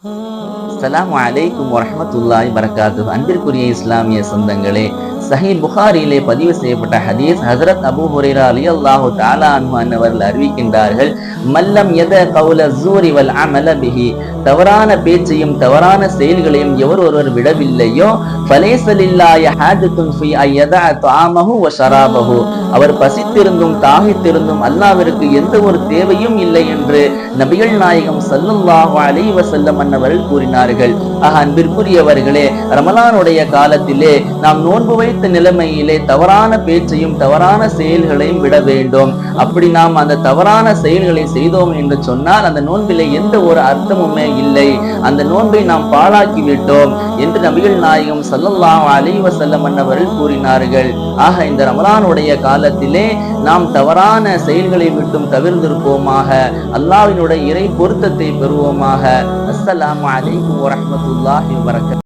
அஸ்ஸலாமு அலைக்கும் வரஹ்மத்துல்லாஹி வபரகாத்துஹு. அன்பிற்குரிய இஸ்லாமிய சொந்தங்களே, சஹீஹ் புகாரியிலே பதிவு செய்யப்பட்ட ஹதீஸ், ஹஜ்ரத் அபூ ஹுரைரா ரலியல்லாஹு தஆலா அன்ஹு அவர்கள் அறிவிக்கின்றார்கள், மல்லம் யத கௌல ஸூரி வல் அமல பிஹி, தவறான பேச்சையும் தவறான செயல்களையும் எவர் ஒருவர் விடவில்லையோ, ஃபலைஸ லில்லாஹி ஹாஜத்துன் ஃபீ அய்யதஅ தஆமஹு வ ஷராபஹு, அவர் பசித்திருந்தும் தாகித்திருந்தும் அல்லாஹ்விற்கு எந்த ஒரு தேவையும் இல்லை என்று நபிகள் நாயகம் ஸல்லல்லாஹு அலைஹி வஸல்லம் அன்னவர்கள் கூறினார்கள். அன்பிற்குரியவர்களே, ரமலானுடைய காலத்திலே நாம் நோன்பு வைத்த நிலைமையிலே தவறான பேச்சையும் தவறான செயல்களையும் விட வேண்டும். அப்படி நாம் அந்த தவறான செயல்களை செய்தோம் என்று சொன்னால் அந்த நோன்பிலே எந்த ஒரு அர்த்தமுமே இல்லை, அந்த நோன்பை நாம் பாழாக்கி விட்டோம் என்று நபிகள் நாயகம் ஸல்லல்லாஹு அலைஹி வஸல்லம் அன்னவர்கள் கூறினார்கள். இந்த ரமலானுடைய காலத்திலே நாம் தவறான செயல்களை விட்டும் தவிர்ந்திருப்போமாக, அல்லாஹ்வினுடைய இறை பொருத்தத்தை பெறுவோமாக. அஸ்ஸலாமு அலைக்கும் வரஹ்மத்துல்லாஹி வபரகாத்துஹு.